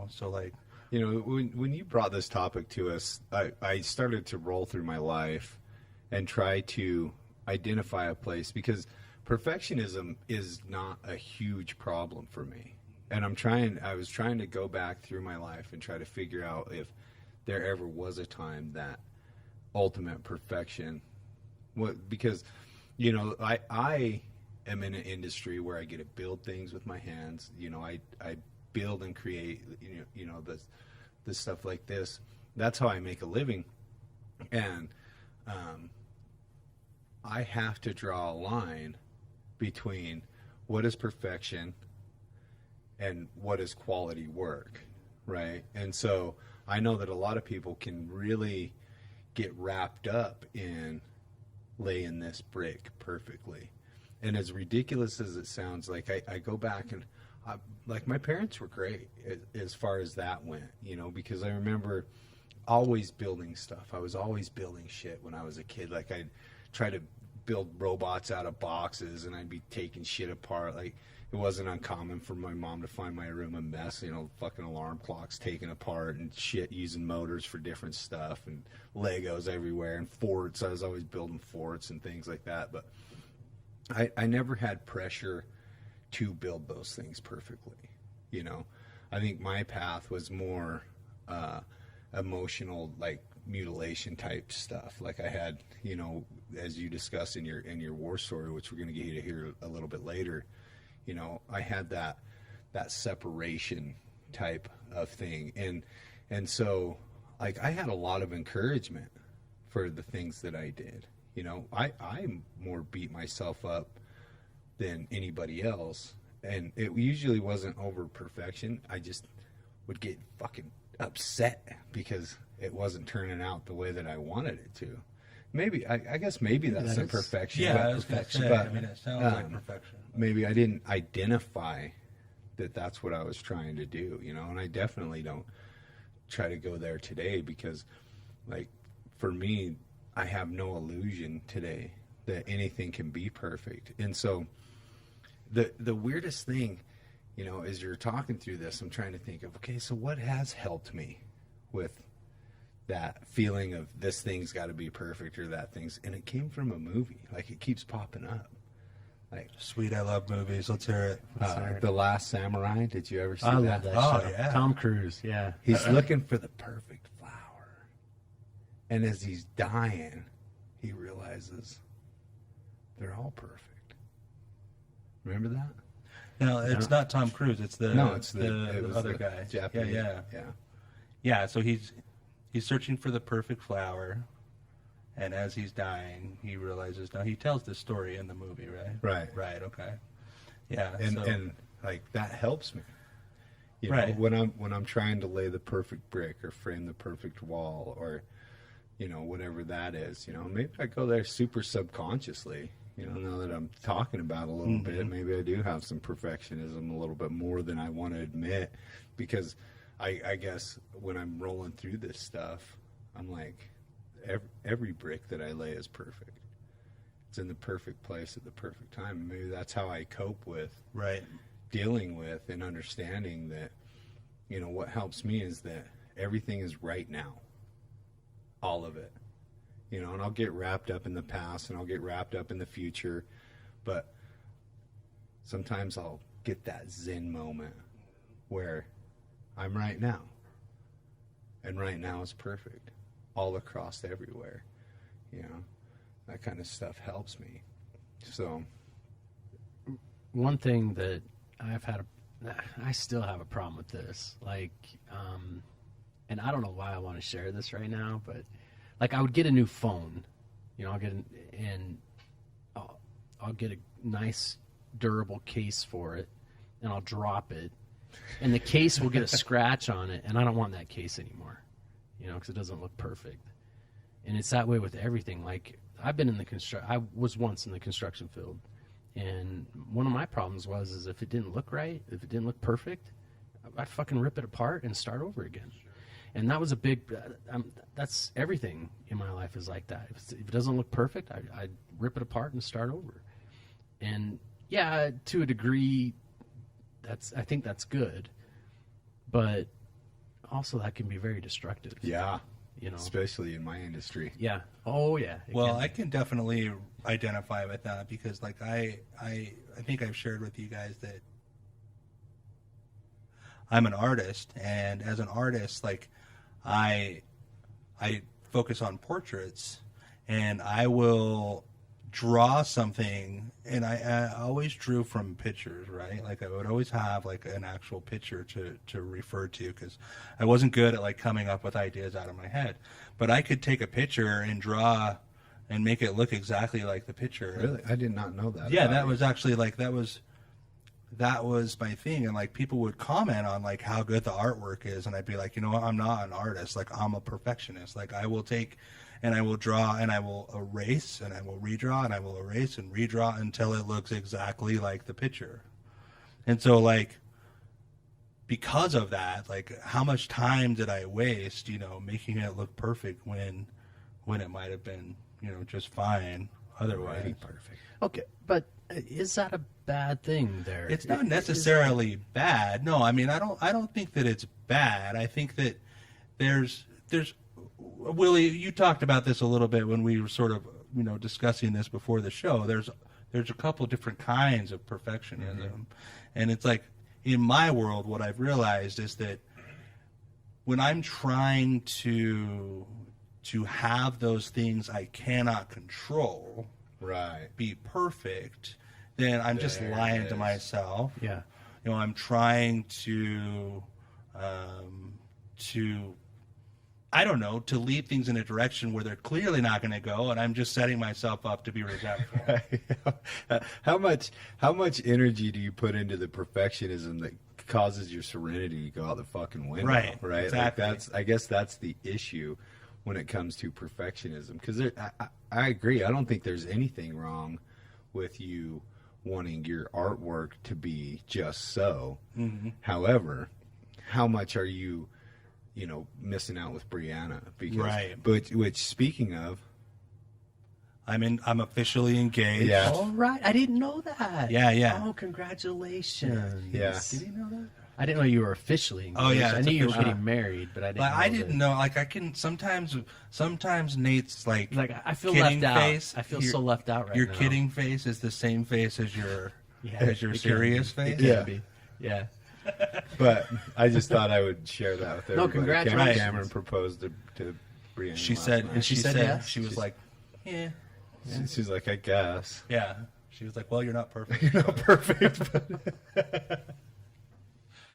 So like, when you brought this topic to us, I started to roll through my life and try to identify a place because perfectionism is not a huge problem for me. And I was trying to go back through my life and try to figure out if there ever was a time that ultimate perfection, what, because, I am in an industry where I get to build things with my hands. I build and create, this stuff like this. That's how I make a living. And, I have to draw a line between what is perfection and what is quality work, right? And so I know that a lot of people can really get wrapped up in laying this brick perfectly. And as ridiculous as it sounds, like I go back and like my parents were great as far as that went, because I remember always building stuff. I was always building shit when I was a kid. Like I'd try to build robots out of boxes and I'd be taking shit apart. Like it wasn't uncommon for my mom to find my room a mess, fucking alarm clocks taken apart and shit, using motors for different stuff and Legos everywhere and forts. I was always building forts and things like that. But I never had pressure to build those things perfectly. I think my path was more emotional, like mutilation type stuff. Like I had, as you discussed in your war story, which we're going to get you to hear a little bit later, I had that separation type of thing. And so like I had a lot of encouragement for the things that I did. I more beat myself up than anybody else. And it usually wasn't over perfection. I just would get fucking upset because it wasn't turning out the way that I wanted it to. Maybe, I guess maybe that's some perfection. Yeah, I was gonna say, but, it sounds like perfection. Maybe I didn't identify that that's what I was trying to do, and I definitely don't try to go there today because, like, for me, I have no illusion today that anything can be perfect. And so the weirdest thing, as you're talking through this, I'm trying to think of, okay, so what has helped me with that feeling of this thing's got to be perfect or that thing's, and it came from a movie. Like it keeps popping up. Like Sweet, I love movies. Let's hear it. The Last Samurai. Did you ever see I that? love that Oh, show. yeah. Tom Cruise, yeah. He's looking for the perfect flower. And as he's dying, he realizes they're all perfect. Remember that? No, it's not Tom Cruise. It's the it was other the guy. Japanese. Yeah. So he's searching for the perfect flower, and as he's dying, he realizes. Now he tells this story in the movie, right? Right. Okay. Yeah. And like that helps me. Right. When I'm trying to lay the perfect brick or frame the perfect wall or whatever that is, maybe I go there super subconsciously. Now that I'm talking about it a little bit, maybe I do have some perfectionism a little bit more than I want to admit, because I guess when I'm rolling through this stuff, I'm like, every brick that I lay is perfect. It's in the perfect place at the perfect time. Maybe that's how I cope with dealing with and understanding that, what helps me is that everything is right now. All of it. And I'll get wrapped up in the past and I'll get wrapped up in the future, but sometimes I'll get that Zen moment where I'm right now, and right now is perfect all across everywhere. That kind of stuff helps me. So One thing that I still have a problem with this, like, and I don't know why I want to share this right now, but like I would get a new phone, I'll get a nice durable case for it, and I'll drop it, and the case will get a scratch on it, and I don't want that case anymore, because it doesn't look perfect. And it's that way with everything. Like I was once in the construction field, and one of my problems is if it didn't look right, if it didn't look perfect, I'd fucking rip it apart and start over again. And that was a big, that's everything in my life is like that. If it doesn't look perfect, I rip it apart and start over. And yeah, to a degree, I think that's good. but also that can be very destructive. Yeah. You know, Especially in my industry. yeah. Oh yeah. It Well, can. I can definitely identify with that because, like, I think I've shared with you guys that I'm an artist, and as an artist, like, I focus on portraits, and I will draw something, and I always drew from pictures, right? Like, I would always have like an actual picture to refer to because I wasn't good at like coming up with ideas out of my head, but I could take a picture and draw and make it look exactly like the picture. Really? I did not know that. Yeah, about that you. was actually like that was my thing, and like people would comment on like how good the artwork is, and I'd be like, you know what, I'm not an artist, like I'm a perfectionist. Like I will take and I will draw and I will erase and I will redraw and I will erase and redraw until it looks exactly like the picture. And so like because of that, like how much time did I waste, you know, making it look perfect when it might have been, you know, just fine otherwise. Already perfect. Okay, but is that a bad thing there? It's not necessarily bad. No, I mean, I don't think that it's bad. I think that there's Willie, you talked about this a little bit when we were sort of, you know, discussing this before the show. There's a couple different kinds of perfectionism. Mm-hmm. And it's like in my world what I've realized is that when I'm trying to have those things I cannot control Right. be perfect, then I'm just There lying it to is. myself. Yeah. You know, I'm trying to I don't know, to lead things in a direction where they're clearly not going to go, and I'm just setting myself up to be resentful. How much energy do you put into the perfectionism that causes your serenity to go out the fucking window? Right, Right. exactly. Like I guess that's the issue when it comes to perfectionism. Because I agree. I don't think there's anything wrong with you wanting your artwork to be just so. Mm-hmm. However, how much are you, you know, missing out with Brianna? Because, Right. Which speaking of, I'm officially engaged. Yeah. All right, I didn't know that. Yeah. Oh, congratulations. Yeah. Did you know that? I didn't know you were officially engaged. Oh, yeah, I it's knew you were official. getting married, but I didn't. Like, know I didn't that. know. Like, I can sometimes Nate's like I feel kidding left out. face. I feel Your- so left out right Your now. kidding face is the same face as your it can serious be. face. It can Yeah. be. Yeah. but I just thought I would share that with everybody. congratulations. Cameron proposed to Brianna. She last said, night. and she said said, yes? she was like, yeah. She's like, I guess. Yeah. She was like, well, you're not perfect. You're not perfect. But